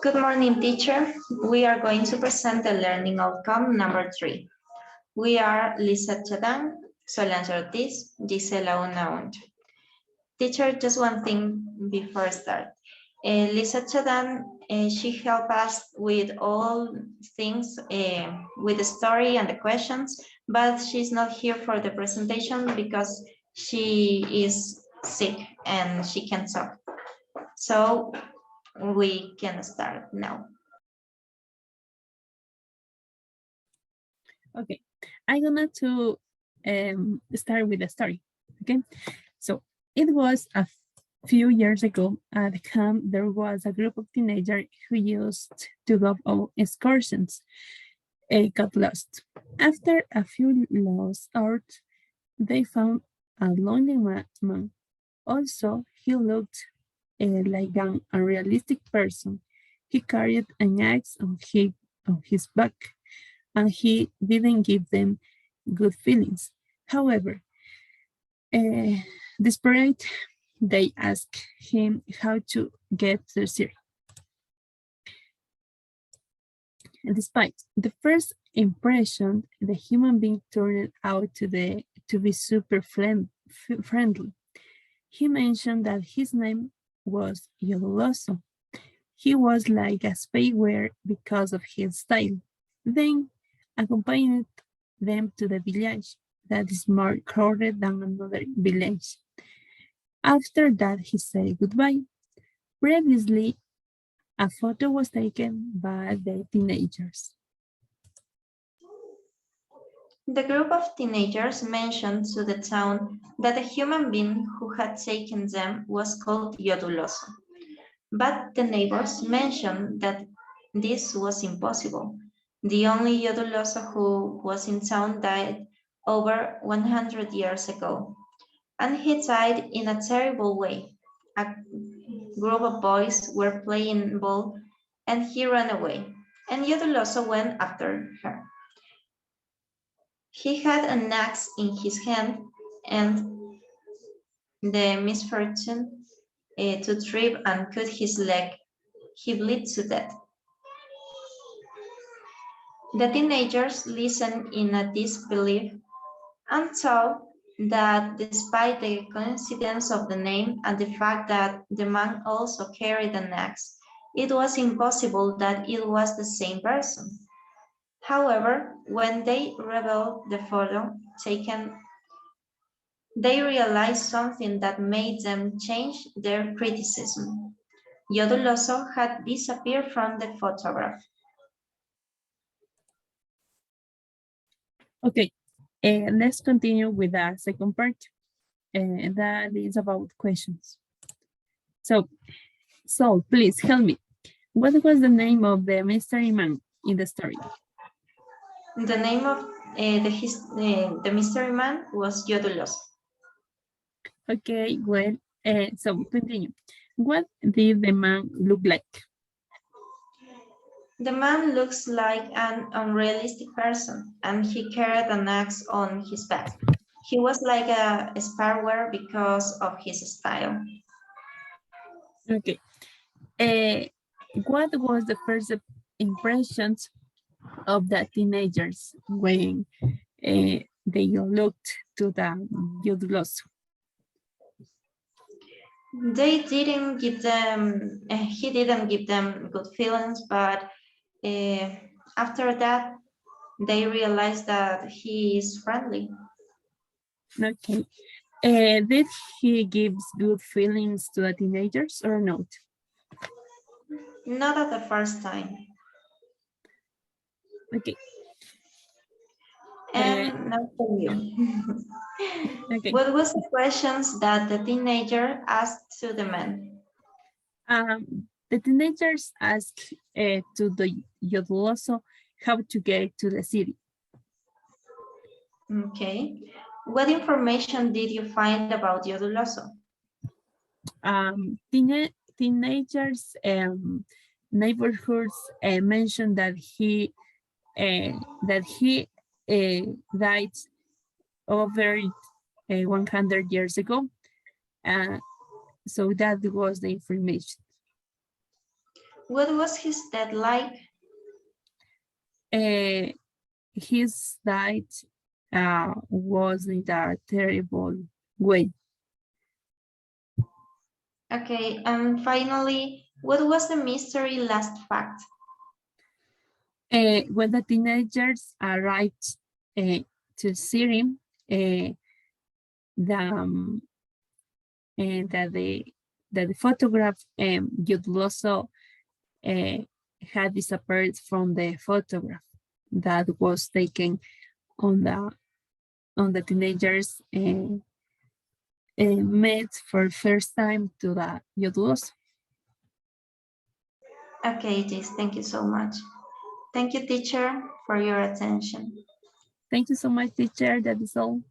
Good morning, teacher. We are going to present the learning outcome number 3. We are Lisa Chadan, Solange Ortiz, Gisela Unaunch. Teacher, just one thing before I start. Lisa Chadan, she helped us with all things, with the story and the questions, but she's not here for the presentation because she is sick and she can't talk. So we can start now. Okay, I'm gonna to start with the story. Okay, so it was a few years ago at camp. There was a group of teenagers who used to go on excursions. Got lost. After a few lost hours, they found a lonely man. Also, he looked like an unrealistic person. He carried an axe on his back, and he didn't give them good feelings. However, desperate, they asked him how to get to the city. And despite the first impression, the human being turned out to be super friendly. He mentioned that his name was Yoloso. He was like a spyware because of his style. Then accompanied them to the village that is more crowded than another village. After that, he said goodbye. Previously, a photo was taken by the teenagers. The group of teenagers mentioned to the town that the human being who had taken them was called Yoduloso. But the neighbors mentioned that this was impossible. The only Yoduloso who was in town died over 100 years ago. And he died in a terrible way. A group of boys were playing ball and he ran away. And Yoduloso went after her. He had an axe in his hand and the misfortune to trip and cut his leg. He bled to death. The teenagers listened in a disbelief and thought that despite the coincidence of the name and the fact that the man also carried an axe, it was impossible that it was the same person. However, when they revealed the photo taken, they realized something that made them change their criticism. Yoduloso had disappeared from the photograph. Okay, let's continue with the second part. That is about questions. So please help me. What was the name of the mystery man in the story? The name of the mystery man was Yoduloso. Okay, well, so continue. What did the man look like? The man looks like an unrealistic person, and he carried an axe on his back. He was like a spyware because of his style. Okay. What was the first impressions of the teenagers when they looked to the Yoduloso? They didn't give them, he didn't give them good feelings, but after that, they realized that he is friendly. Okay. Did he give good feelings to the teenagers or not? Not at the first time. Okay. And now for you. Okay. What was the questions that the teenager asked to the man? The teenagers asked to the Yoduloso how to get to the city. Okay. What information did you find about Yoduloso? Teenagers neighborhoods mentioned that he died over 100 years ago. So that was the information. What was his death like? His death was in a terrible way. Okay, and finally, what was the mystery last fact? When the teenagers arrived to see him, the, that the photograph Jude Lasso had disappeared from the photograph that was taken on the teenagers met for first time to the Jude Lasso. Okay, Jess, thank you so much. Thank you, teacher, for your attention. Thank you so much, teacher. That is all.